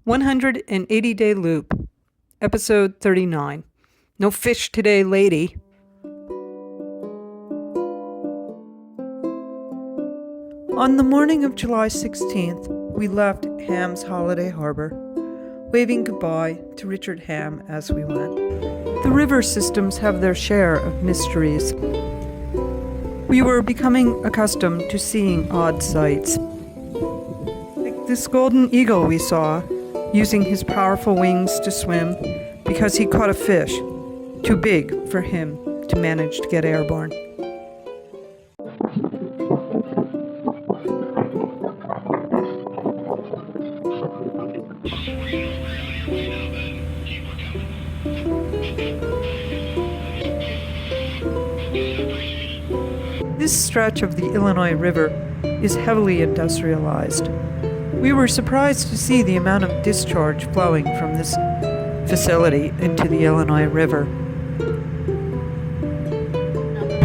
180-day loop, episode 39. No fish today, lady. On the morning of July 16th, we left Hamm's holiday harbor, waving goodbye to Richard Hamm as we went. The river systems have their share of mysteries. We were becoming accustomed to seeing odd sights. Like this golden eagle we saw, using his powerful wings to swim because he caught a fish too big for him to manage to get airborne. This stretch of the Illinois River is heavily industrialized. We were surprised to see the amount of discharge flowing from this facility into the Illinois River.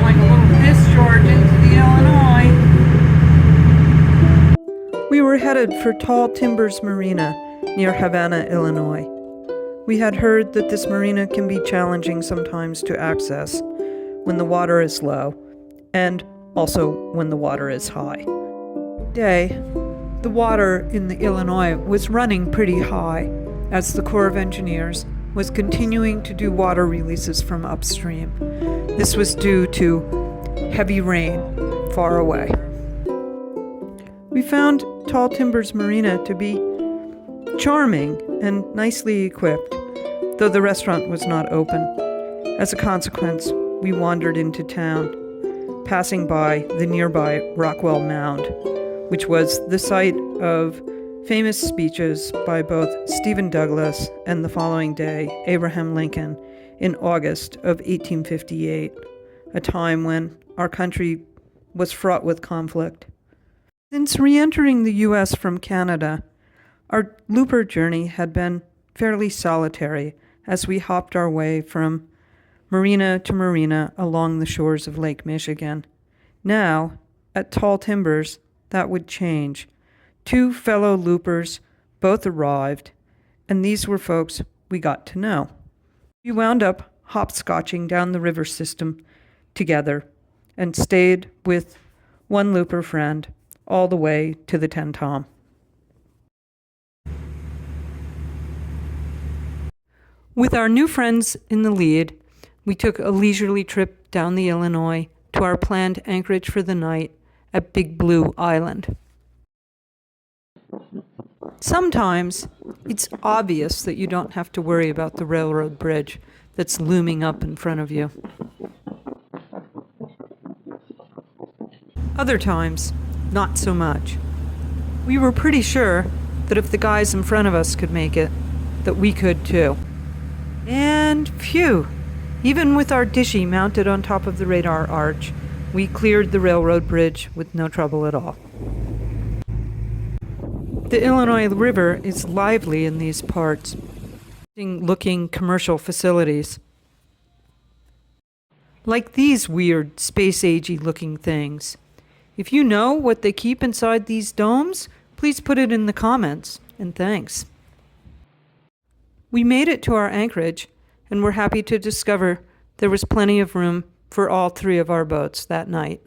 Like a little discharge into the Illinois. We were headed for Tall Timbers Marina near Havana, Illinois. We had heard that this marina can be challenging sometimes to access when the water is low, and also when the water is high. Today, the water in the Illinois was running pretty high as the Corps of Engineers was continuing to do water releases from upstream. This was due to heavy rain far away. We found Tall Timbers Marina to be charming and nicely equipped, though the restaurant was not open. As a consequence, we wandered into town, passing by the nearby Rockwell Mound, which was the site of famous speeches by both Stephen Douglas and the following day, Abraham Lincoln, in August of 1858, a time when our country was fraught with conflict. Since re-entering the U.S. from Canada, our looper journey had been fairly solitary as we hopped our way from marina to marina along the shores of Lake Michigan. Now, at Tall Timbers, that would change. Two fellow loopers both arrived, and these were folks we got to know. We wound up hopscotching down the river system together and stayed with one looper friend all the way to the 10 Tom. With our new friends in the lead, we took a leisurely trip down the Illinois to our planned anchorage for the night at Big Blue Island. Sometimes it's obvious that you don't have to worry about the railroad bridge that's looming up in front of you. Other times, not so much. We were pretty sure that if the guys in front of us could make it, that we could too. And phew, even with our dishy mounted on top of the radar arch, we cleared the railroad bridge with no trouble at all. The Illinois River is lively in these parts, looking commercial facilities. Like these weird, space-agey looking things. If you know what they keep inside these domes, please put it in the comments, and thanks. We made it to our anchorage, and were happy to discover there was plenty of room for all three of our boats that night.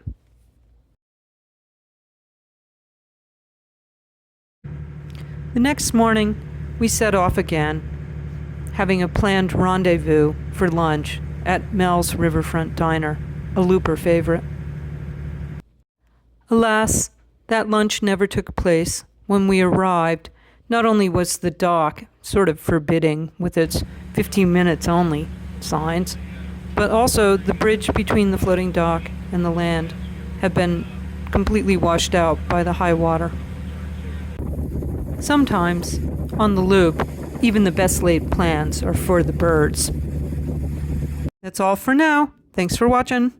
The next morning, we set off again, having a planned rendezvous for lunch at Mel's Riverfront Diner, a looper favorite. Alas, that lunch never took place. When we arrived, not only was the dock sort of forbidding with its 15 minutes only signs, but also the bridge between the floating dock and the land had been completely washed out by the high water. Sometimes, on the loop, even the best laid plans are for the birds. That's all for now. Thanks for watching.